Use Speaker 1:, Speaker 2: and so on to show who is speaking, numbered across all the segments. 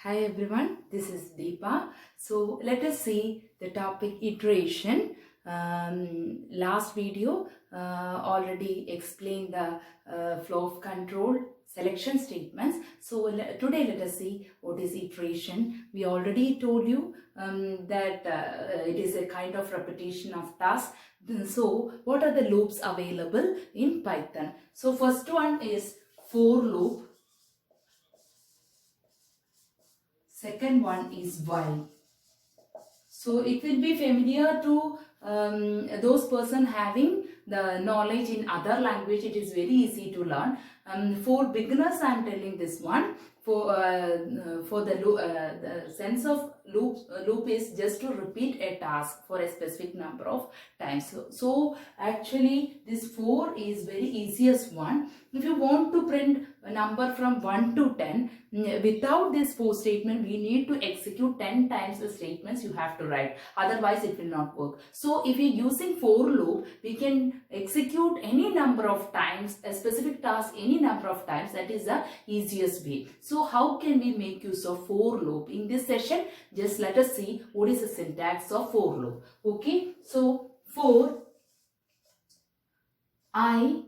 Speaker 1: Hi everyone, this is Deepa. So let us see the topic iteration. Last video already explained the flow of control selection statements. So today let us see what is iteration. We already told you that it is a kind of repetition of tasks. So what are the loops available in Python? So first one is for loop. Second one is while. So it will be familiar to those person having the knowledge in other language. It is very easy to learn. For beginners, I am telling this one. For the sense of loop is just to repeat a task for a specific number of times. So actually this 4 is very easiest one. If you want to print a number from 1 to 10, without this for statement, we need to execute 10 times the statements you have to write. Otherwise, it will not work. So, if you're using for loop, we can execute any number of times, a specific task, any number of times. That is the easiest way. So, how can we make use of for loop? In this session, just let us see what is the syntax of for loop. Okay. So, for I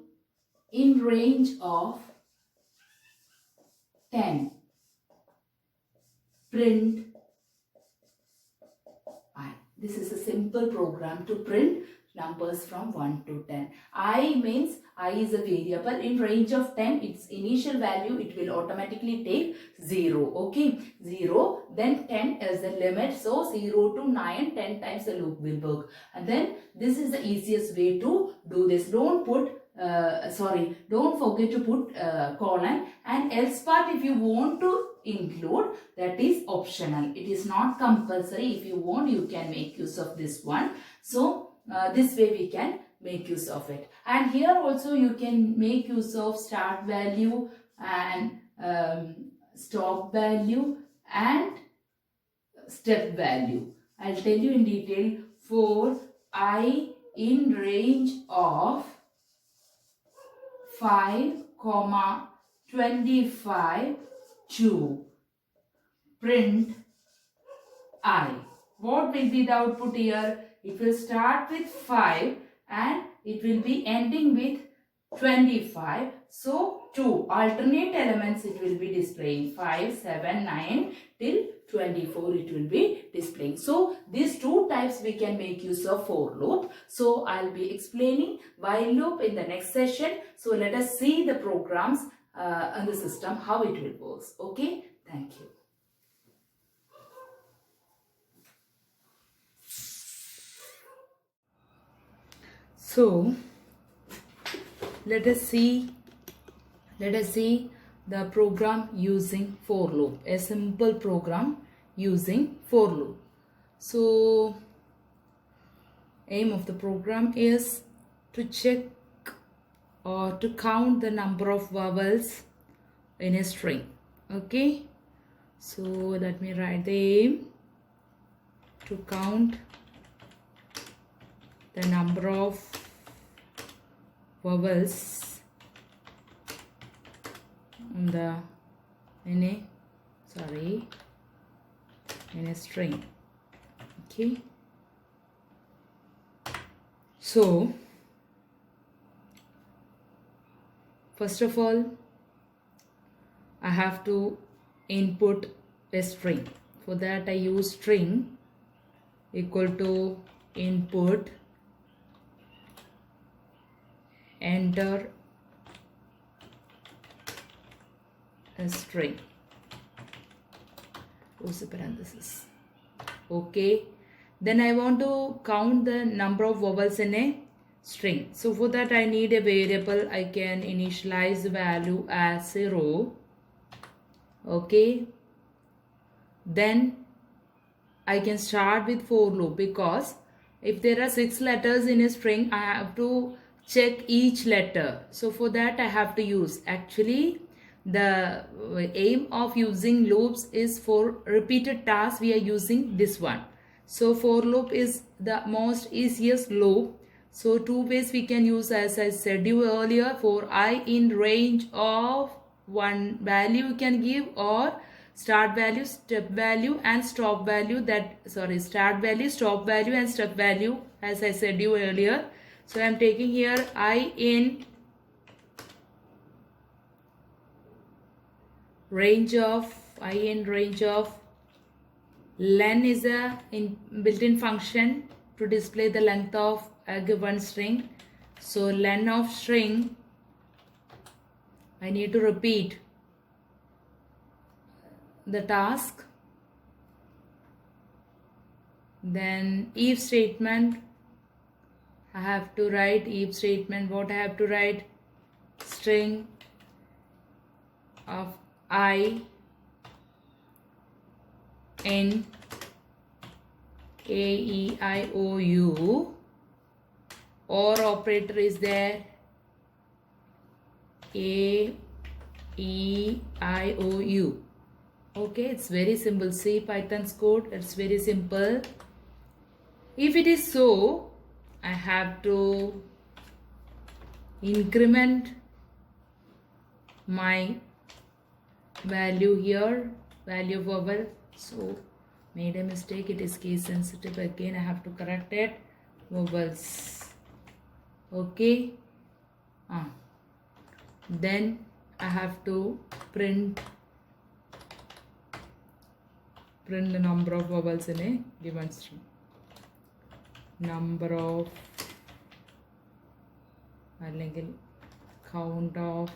Speaker 1: in range of 10, print I. This is a simple program to print numbers from 1 to 10. I means I is a variable. In range of 10, its initial value, it will automatically take 0. Okay, 0. Then 10 is the limit. So 0 to 9, 10 times the loop will work. And then this is the easiest way to do this. Don't forget to put colon, and else part if you want to include, that is optional. It is not compulsory. If you want, you can make use of this one. So this way we can make use of it. And here also you can make use of start value and stop value and step value. I'll tell you in detail. For I in range of 5, 25 to print I. What will be the output here? It will start with 5 and it will be ending with 25. So 2 alternate elements it will be displaying. 5, 7, 9 till 24 it will be displaying. So these two types we can make use of for loop. So I'll be explaining while loop in the next session. So let us see the programs on the system, how it will work. Okay, thank you. So let us see the program using for loop, a simple program using for loop. So aim of the program is to check or to count the number of vowels in a string. Okay, so let me write the aim: to count the number of vowels in a string. Okay, so first of all I have to input a string. For that I use string equal to input enter a string, close the parenthesis. Okay, then I want to count the number of vowels in a string. So for that I need a variable. I can initialize the value as 0. Okay, then I can start with for loop, because if there are 6 letters in a string, I have to check each letter. So for that I have to use, actually the aim of using loops is for repeated tasks. We are using this one. So for loop is the most easiest loop. So two ways we can use, as I said you earlier. For I in range of 1 value you can give, or start value, step value and stop value, start value, stop value and step value, as I said you earlier. So I am taking here I in range of len is a built-in function to display the length of a given string. So len of string, I need to repeat the task. Then if statement, I have to write if statement. What I have to write? String of I in A, E, I, O, U. Or operator is there. A, E, I, O, U. Okay, it's very simple. See Python's code, it's very simple. If it is so, I have to increment my value here, value vowel. So made a mistake, it is case sensitive. Again I have to correct it. Vowels. Okay. Then I have to print the number of vowels in a given string. Number of count of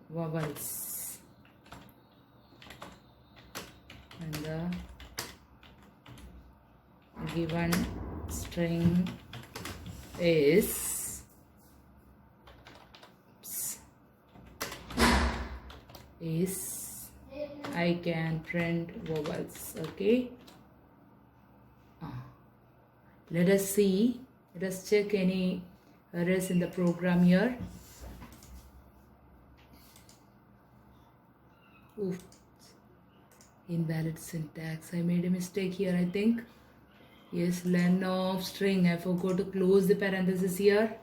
Speaker 1: vowels and the given string is I can print vowels. Okay. Let us see. Let us check any errors in the program here. Oof. Invalid syntax. I made a mistake here, I think. Yes, len of string. I forgot to close the parenthesis here.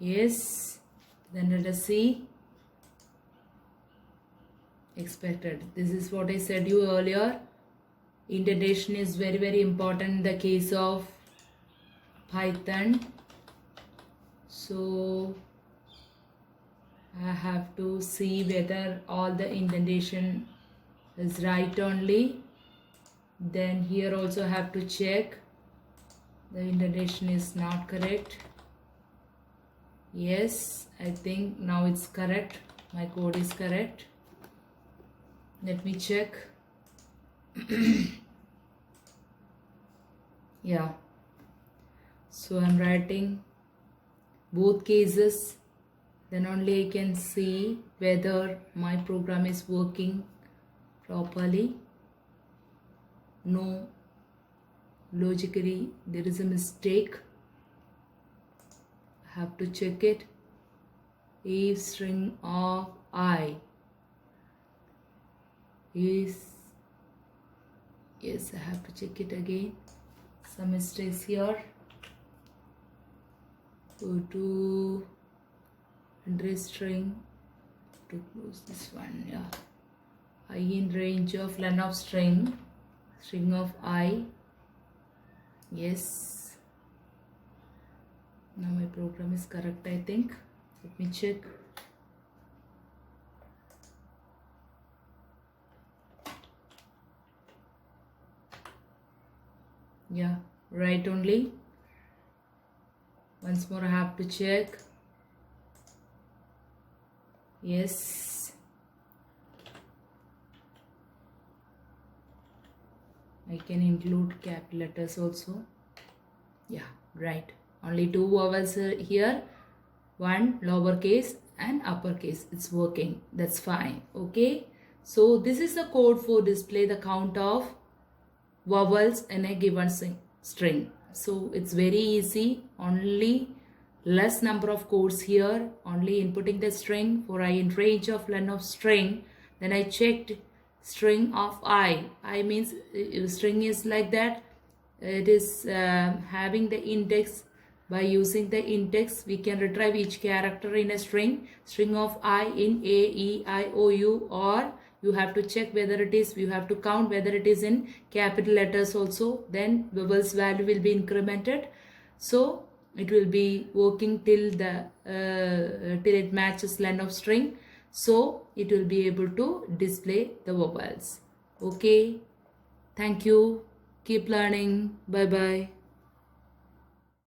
Speaker 1: Yes. Then let us see. Expected. This is what I said you earlier. Indentation is very, very important in the case of Python. So I have to see whether all the indentation is right only. Then here also have to check the indentation is not correct. Yes, I think now it's correct. My code is correct. Let me check. Yeah. So I'm writing both cases. Then only I can see whether my program is working properly. No, logically there is a mistake. I have to check it. If string of I is, yes, I have to check it again. Some mistakes here. Go to address string to close this one. Yeah, I in range of len of string of I. Yes, now my program is correct, I think. Let me check. Yeah, right only. Once more I have to check. Yes, I can include cap letters also. Yeah, right. Only two vowels here. One lowercase and uppercase. It's working. That's fine. Okay. So this is the code for display the count of vowels in a given string. So it's very easy. Only less number of codes here. Only inputting the string for I in range of len of string. Then I checked string of I. I means string is like that. It is having the index By using the index, we can retrieve each character in a string of I in A, E, I, O, U, or you have to check whether it is, you have to count whether it is in capital letters also. Then vowels value will be incremented. So it will be working till till it matches len of string. So it will be able to display the vowels. Okay. Thank you. Keep learning. Bye bye.